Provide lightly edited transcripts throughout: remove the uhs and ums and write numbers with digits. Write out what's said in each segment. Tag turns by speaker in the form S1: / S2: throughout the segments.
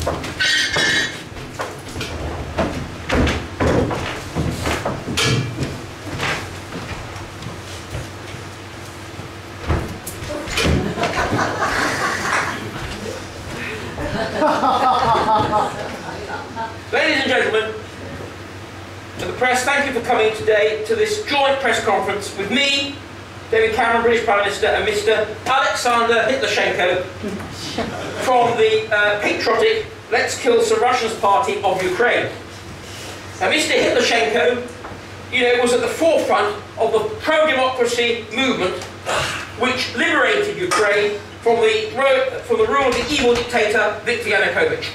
S1: Ladies and gentlemen, to the press, thank you for coming today to this joint press conference with me, David Cameron, British Prime Minister, and Mr. Alexander Hitloshenko from the patriotic Let's Kill Some Russians party of Ukraine. Now, Mr. Hitloshenko, was at the forefront of the pro-democracy movement which liberated Ukraine from the rule of the evil dictator Viktor Yanukovych.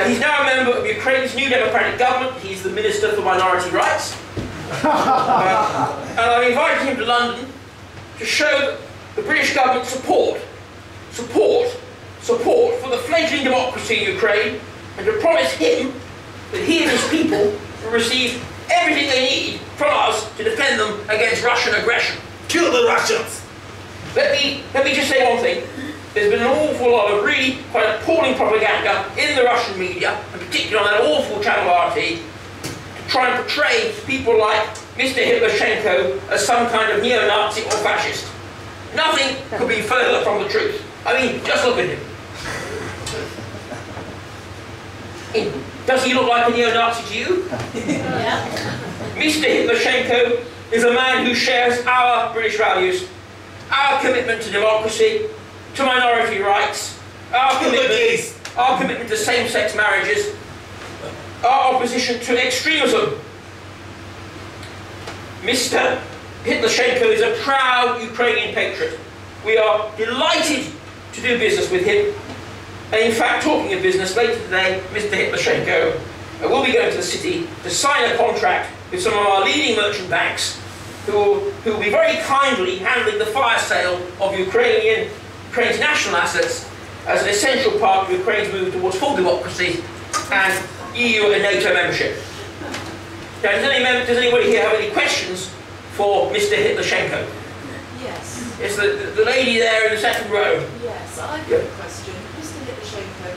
S1: He's now a member of Ukraine's new democratic government. He's the Minister for Minority Rights. And I've invited him to London to show the British government support for the fledgling democracy in Ukraine, and to promise him that he and his people will receive everything they need from us to defend them against Russian aggression.
S2: Kill the Russians!
S1: Let me just say one thing. There's been an awful lot of really quite appalling propaganda in the Russian media, and particularly on that awful channel RT, to try and portray people like Mr. Hitloshenko as some kind of neo-Nazi or fascist. Nothing could be further from the truth. I mean, just look at him. Does he look like a neo-Nazi to you?
S3: Yeah.
S1: Mr. Hitloshenko is a man who shares our British values, our commitment to democracy, to minority rights, our commitment to same-sex marriages, our opposition to extremism. Mr. Hitloshenko is a proud Ukrainian patriot. We are delighted to do business with him. And in fact, talking of business, later today, Mr. Hitloshenko will be going to the city to sign a contract with some of our leading merchant banks who will be very kindly handling the fire sale of Ukraine's national assets as an essential part of Ukraine's move towards full democracy and EU and NATO membership. Now, does anybody here have any questions for Mr. Hitloshenko?
S3: Yes.
S1: It's the lady there in the second row.
S3: Yes, I've got a question. Mr. Hitloshenko,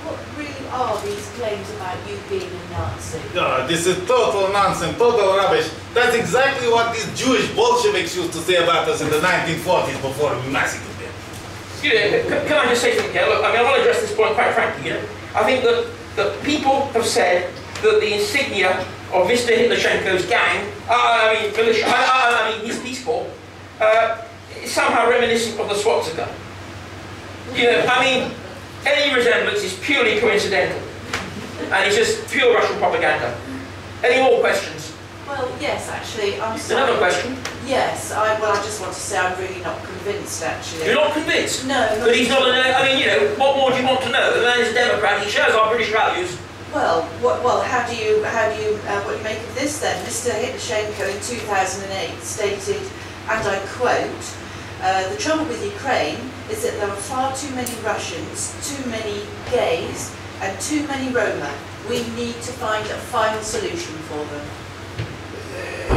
S3: what really are these claims about you being a Nazi?
S2: No, this is total nonsense, total rubbish. That's exactly what these Jewish Bolsheviks used to say about us in the 1940s before we massacred them.
S1: Can I just say something here? Look, I want to address this point quite frankly. I think that people have said that the insignia of Mr. Hitloshenko's gang, his Peace Corps, is somehow reminiscent of the swastika. Any resemblance is purely coincidental, and it's just pure Russian propaganda. Any more questions?
S3: Well, yes, actually, I'm sorry.
S1: Another question?
S3: Yes, I just want to say I'm really not convinced, actually.
S1: You're not convinced?
S3: No.
S1: But he's not what more do you want to know? The man is a Democrat, he shares our British values.
S3: Well, how do you make of this then? Mr. Hitloshenko in 2008 stated, and I quote, the trouble with Ukraine is that there are far too many Russians, too many gays, and too many Roma. We need to find a final solution for them.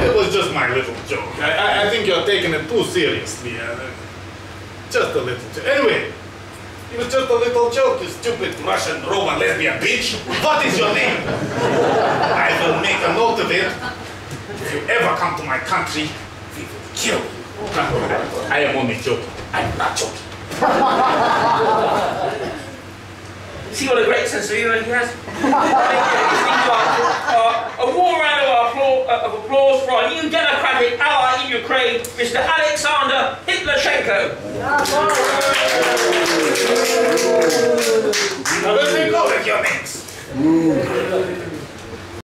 S2: It was just my little joke. I think you're taking it too seriously. Just a little joke. Anyway, it was just a little joke, you stupid Russian Roma lesbian bitch. What is your name? I will make a note of it. If you ever come to my country, we will kill you. I am only joking. I'm not joking.
S1: See what a great sense of humour he has? A warm round of applause for our new democratic ally in Ukraine, Mr. Alexander Hitloshenko.